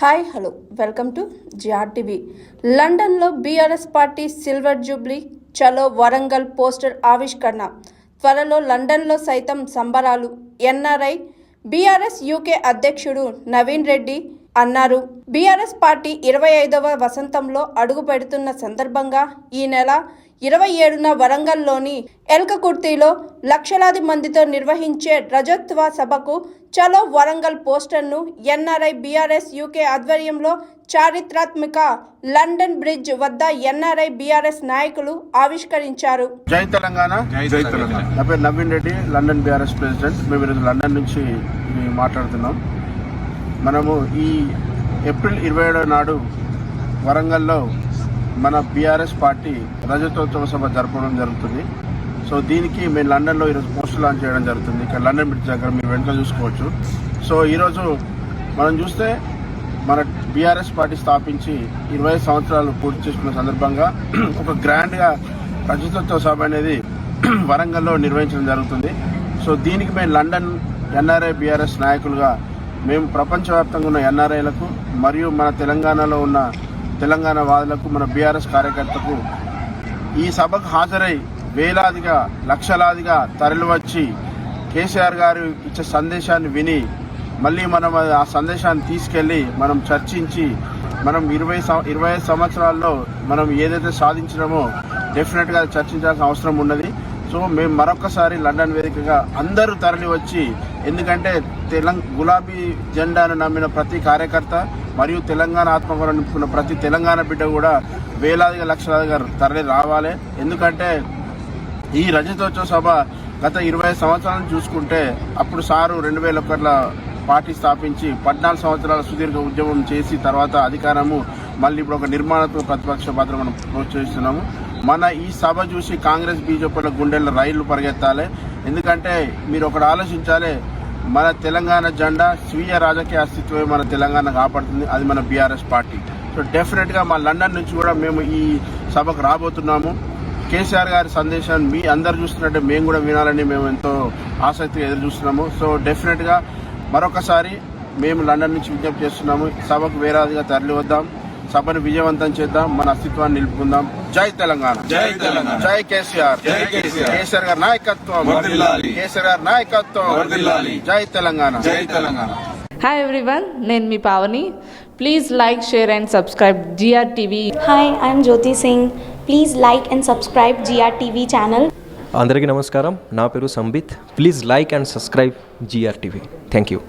Hi hello welcome to GRTV. లండన్లో BRS party silver Jubilee చలో Warangal poster ఆవిష్కరణ. త్వరలో లండన్లో సైతం సంబరాలు. ఎన్ఆర్ఐ బీఆర్ఎస్ యూకే అధ్యక్షుడు నవీన్ రెడ్డి అన్నారు. బీఆర్ఎస్ పార్టీ 25వ వసంతంలో అడుగు పెడుతున్న సందర్భంగా ఈ నెల 27న వరంగల్లోని ఎల్కకుర్తిలో లక్షలాది మందితో నిర్వహించే రజతోత్సవ సభకు చలో వరంగల్ పోస్టర్ను ఎన్ఆర్ఐ బీఆర్ఎస్ యూకే ఆధ్వర్యంలో చారిత్రాత్మక లండన్ బ్రిడ్జ్ వద్ద ఎన్ఆర్ఐ బీఆర్ఎస్ నాయకులు ఆవిష్కరించారు. జై తెలంగాణ. నా పేరు Naveen Reddy, London BRS president. మేము ఈరోజు లండన్ నుంచి మాట్లాడుతున్నాం. మనము ఈ ఏప్రిల్ 27 నాడు వరంగల్లో మన బీఆర్ఎస్ పార్టీ రజతోత్సవ సభ జరపడం జరుగుతుంది. సో దీనికి మేము లండన్లో ఈరోజు పోస్టర్ లాంచ్ చేయడం జరుగుతుంది. ఇక్కడ లండన్ బ్రిడ్జ్ దగ్గర మీరు వెంటనే చూసుకోవచ్చు. సో ఈరోజు మనం చూస్తే మన బీఆర్ఎస్ పార్టీ స్థాపించి 20 సంవత్సరాలు పూర్తి చేసుకున్న సందర్భంగా ఒక గ్రాండ్గా రజతోత్సవ సభ అనేది వరంగల్లో నిర్వహించడం జరుగుతుంది. సో దీనికి మేము లండన్ ఎన్ఆర్ఐ బీఆర్ఎస్ నాయకులుగా మేము ప్రపంచవ్యాప్తంగా ఉన్న ఎన్ఆర్ఐలకు మరియు మన తెలంగాణలో ఉన్న తెలంగాణ వాదులకు, మన బీఆర్ఎస్ కార్యకర్తకు ఈ సభకు హాజరై వేలాదిగా లక్షలాదిగా తరలివచ్చి కేసీఆర్ గారు ఇచ్చే సందేశాన్ని విని మళ్ళీ మనం ఆ సందేశాన్ని తీసుకెళ్ళి మనం చర్చించి మనం 25 సంవత్సరాల్లో మనం ఏదైతే సాధించినామో డెఫినెట్గా చర్చించాల్సిన అవసరం ఉన్నది. సో మేము మరొకసారి లండన్ వేదికగా అందరూ తరలి వచ్చి, ఎందుకంటే గులాబీ జెండాను నమ్మిన ప్రతి కార్యకర్త మరియు తెలంగాణ ఆత్మగౌరవం నింపుకున్న ప్రతి తెలంగాణ బిడ్డ కూడా వేలాదిగా లక్షలాదిగా తరలి రావాలి. ఎందుకంటే ఈ రజతోత్సవ సభ గత 20 సంవత్సరాలను చూసుకుంటే అప్పుడు సారు 2001లో పార్టీ స్థాపించి 14 సంవత్సరాల సుదీర్ఘ ఉద్యమం చేసి తర్వాత అధికారము మళ్ళీ ఇప్పుడు ఒక నిర్మాణాత్మక ప్రతిపక్ష పాత్ర మనం ప్రోత్సహిస్తున్నాము. మన ఈ సభ చూసి కాంగ్రెస్ బీజేపీల గుండెల్లో రైళ్లు పరిగెత్తాలి. ఎందుకంటే మీరు ఒకటి ఆలోచించాలి, మన తెలంగాణ జెండా స్వీయ రాజకీయ అస్తిత్వమే మన తెలంగాణ కాపాడుతుంది, అది మన బీఆర్ఎస్ పార్టీ. సో డెఫినెట్గా మా లండన్ నుంచి కూడా మేము ఈ సభకు రాబోతున్నాము. కేసీఆర్ గారి సందేశాన్ని మీ అందరు చూస్తున్నట్టే మేము కూడా వినాలని మేము ఎంతో ఆసక్తిగా ఎదురు చూస్తున్నాము. సో డెఫినెట్గా మరొకసారి మేము లండన్ నుంచి విజ్ఞప్తి చేస్తున్నాము, సభకు వేలాదిగా తరలి వద్దాం, సభను విజయవంతం చేద్దాం, మన అస్తిత్వాన్ని నిలుపుకుందాం. జై తెలంగాణ, జై తెలంగాణ, జై కేసీఆర్, కేసీఆర్ గారి నాయకత్వం, కేసీఆర్ గారి నాయకత్వం, జై తెలంగాణ, జై తెలంగాణ. హాయ్ ఎవ్రీవన్, నేను మీ Pavani. Please like, share and subscribe GRTV. Hi, I'm Jyoti Singh. Please like and subscribe GRTV channel. అందరికీ నమస్కారం, నా పేరు Sambit. Please like and subscribe GRTV. Thank you.